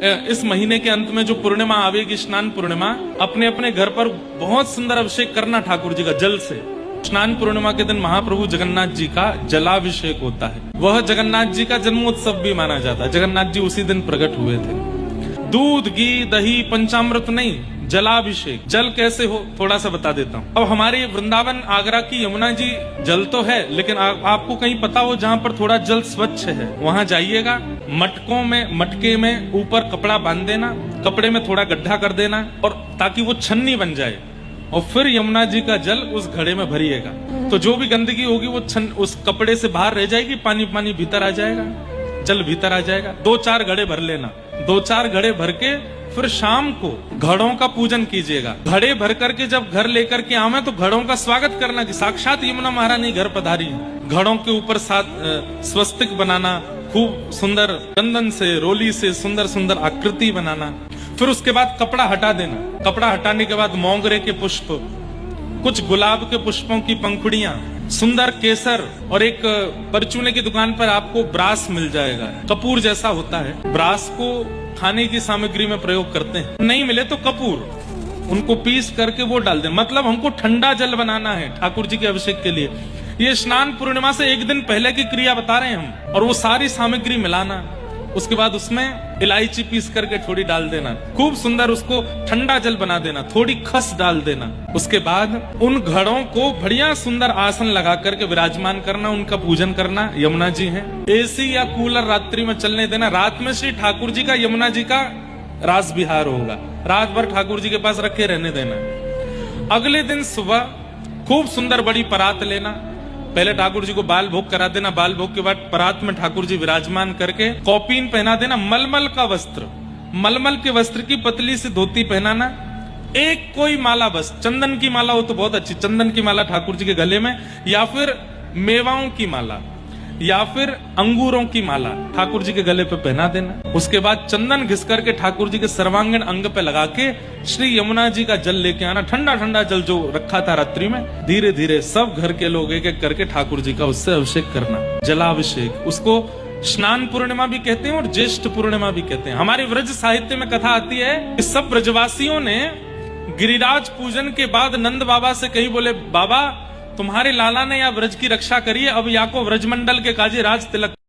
इस महीने के अंत में जो पूर्णिमा आवेगी, स्नान पूर्णिमा, अपने अपने घर पर बहुत सुंदर अभिषेक करना ठाकुर जी का जल से। स्नान पूर्णिमा के दिन महाप्रभु जगन्नाथ जी का जलाभिषेक होता है। वह जगन्नाथ जी का जन्मोत्सव भी माना जाता है। जगन्नाथ जी उसी दिन प्रकट हुए थे। दूध, घी, दही, पंचामृत नहीं, जलाभिषेक। जल कैसे हो थोड़ा सा बता देता हूँ। अब हमारे वृंदावन आगरा की यमुना जी जल तो है, लेकिन आपको कहीं पता हो जहाँ पर थोड़ा जल स्वच्छ है, वहां जाइएगा। मटके में ऊपर कपड़ा बांध देना, कपड़े में थोड़ा गड्ढा कर देना, और ताकि वो छन्नी बन जाए, और फिर यमुना जी का जल उस घड़े में भरिएगा। तो जो भी गंदगी होगी वो उस कपड़े से बाहर रह जाएगी, पानी भीतर आ जाएगा, जल भीतर आ जाएगा। 2-4 घड़े भर लेना। 2-4 घड़े भर के फिर शाम को घड़ों का पूजन कीजिएगा। घड़े भर करके जब घर लेकर के आवे तो घड़ों का स्वागत करना कि साक्षात यमुना महारानी घर पधारी है। घड़ों के ऊपर स्वस्तिक बनाना, खूब सुंदर चंदन से, रोली से सुंदर सुंदर आकृति बनाना। फिर उसके बाद कपड़ा हटा देना। कपड़ा हटाने के बाद मोगरे के पुष्प, कुछ गुलाब के पुष्पों की पंखुड़ियां, सुंदर केसर, और एक परचूने की दुकान पर आपको ब्रास मिल जाएगा, कपूर जैसा होता है। ब्रास को खाने की सामग्री में प्रयोग करते हैं। नहीं मिले तो कपूर, उनको पीस करके वो डाल दें। मतलब हमको ठंडा जल बनाना है ठाकुर जी के अभिषेक के लिए। ये स्नान पूर्णिमा से एक दिन पहले की क्रिया बता रहे हैं हम। और वो सारी सामग्री मिलाना, उसके बाद उसमें इलायची पीस करके थोड़ी डाल देना, खूब सुंदर उसको ठंडा जल बना देना, थोड़ी खस डाल देना। उसके बाद उन घड़ों को बढ़िया सुंदर आसन लगा करके विराजमान करना, उनका पूजन करना। यमुना जी हैं, एसी या कूलर रात्रि में चलने देना। रात में श्री ठाकुर जी का, यमुना जी का रास विहार होगा। रात भर ठाकुर जी के पास रखे रहने देना। अगले दिन सुबह खूब सुंदर बड़ी परात लेना। पहले ठाकुर जी को बाल भोग करा देना। बाल भोग के बाद परात में ठाकुर जी विराजमान करके कौपीन पहना देना। मलमल का वस्त्र, मलमल के वस्त्र की पतली सी धोती पहनाना। एक कोई माला, बस चंदन की माला हो तो बहुत अच्छी, चंदन की माला ठाकुर जी के गले में, या फिर मेवाओं की माला, या फिर अंगूरों की माला ठाकुर जी के गले पे पहना देना। उसके बाद चंदन घिस करके ठाकुर जी के सर्वांगीण अंग पे लगा के श्री यमुना जी का जल लेके आना। ठंडा ठंडा जल जो रखा था रात्रि में, धीरे धीरे सब घर के लोग एक एक करके ठाकुर जी का उससे अभिषेक करना, जलाभिषेक। उसको स्नान पूर्णिमा भी कहते हैं और ज्येष्ठ पूर्णिमा भी कहते हैं। हमारे व्रज साहित्य में कथा आती है कि सब ब्रजवासियों ने गिरिराज पूजन के बाद नंद बाबा से कही, बोले बाबा तुम्हारे लाला ने या व्रज की रक्षा करी है, अब या को व्रजमंडल के काजे राज तिलक